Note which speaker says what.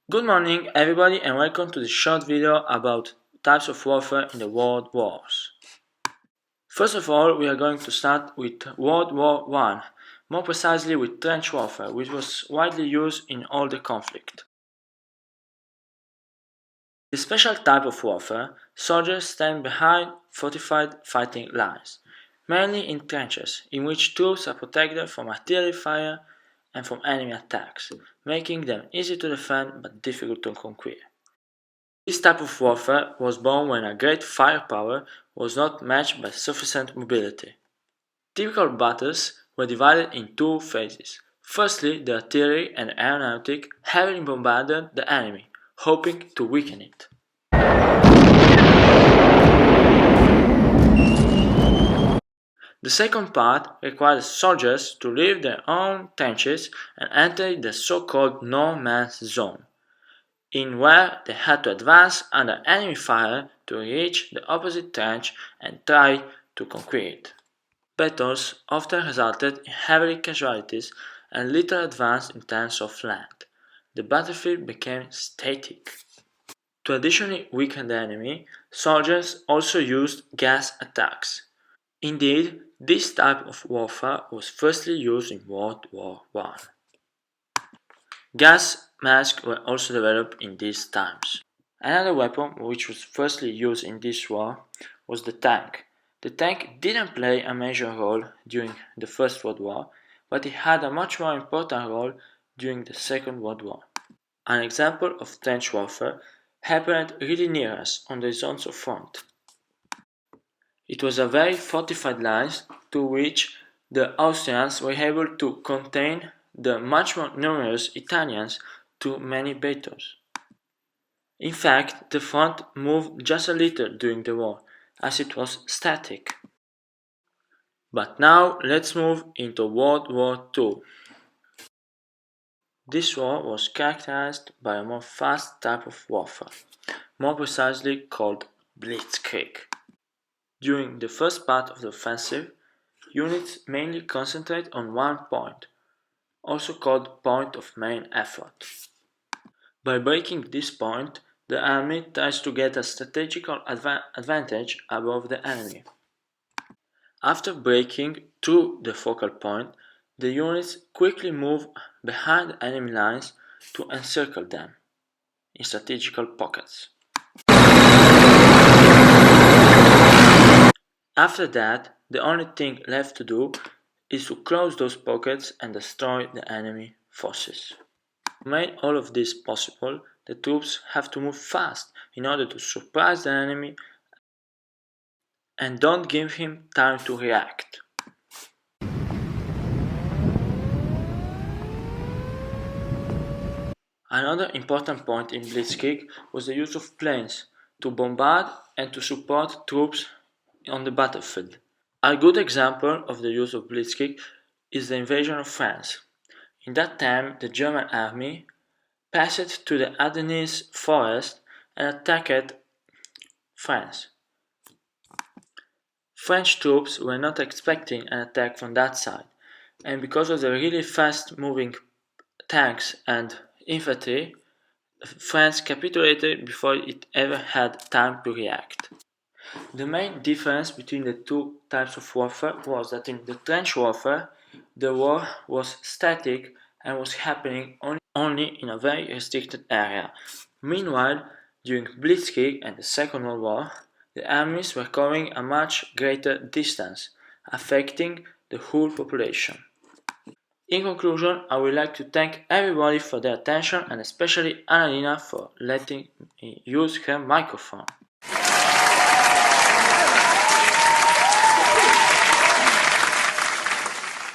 Speaker 1: Good morning everybody and welcome to this short video about types of warfare in the world wars. First of all, we are going to start with World War I, more precisely with trench warfare, which was widely used in all the conflict. This special type of warfare, soldiers stand behind fortified fighting lines, mainly in trenches, in which troops are protected from artillery fire and from enemy attacks, making them easy to defend but difficult to conquer. This type of warfare was born when a great firepower was not matched by sufficient mobility. Typical battles were divided in two phases. Firstly, the artillery and aeronautic heavily bombarded the enemy, hoping to weaken it. The second part required soldiers to leave their own trenches and enter the so-called no man's zone, in where they had to advance under enemy fire to reach the opposite trench and try to conquer it. Battles often resulted in heavy casualties and little advance in terms of land. The battlefield became static. To additionally weaken the enemy, soldiers also used gas attacks. Indeed, this type of warfare was firstly used in World War I. Gas masks were also developed in these times. Another weapon which was firstly used in this war was the tank. The tank didn't play a major role during the First World War, but it had a much more important role during the Second World War. An example of trench warfare happened really near us on the Isonzo front. It was a very fortified line to which the Austrians were able to contain the much more numerous Italians to many battles. In fact, the front moved just a little during the war, as it was static. But now let's move into World War II. This war was characterized by a more fast type of warfare, more precisely called blitzkrieg. During the first part of the offensive, units mainly concentrate on one point, also called point of main effort. By breaking this point, the army tries to get a strategical advantage above the enemy. After breaking through the focal point, the units quickly move behind enemy lines to encircle them in strategical pockets. After that, the only thing left to do is to close those pockets and destroy the enemy forces. To make all of this possible, the troops have to move fast in order to surprise the enemy and don't give him time to react. Another important point in Blitzkrieg was the use of planes to bombard and to support troops on the battlefield. A good example of the use of Blitzkrieg is the invasion of France. In that time, the German army passed to the Ardennes forest and attacked France. French troops were not expecting an attack from that side, and because of the really fast-moving tanks and infantry, France capitulated before it ever had time to react. The main difference between the two types of warfare was that in the trench warfare, the war was static and was happening only in a very restricted area. Meanwhile, during Blitzkrieg and the Second World War, the armies were covering a much greater distance, affecting the whole population. In conclusion, I would like to thank everybody for their attention and especially Annalena for letting me use her microphone.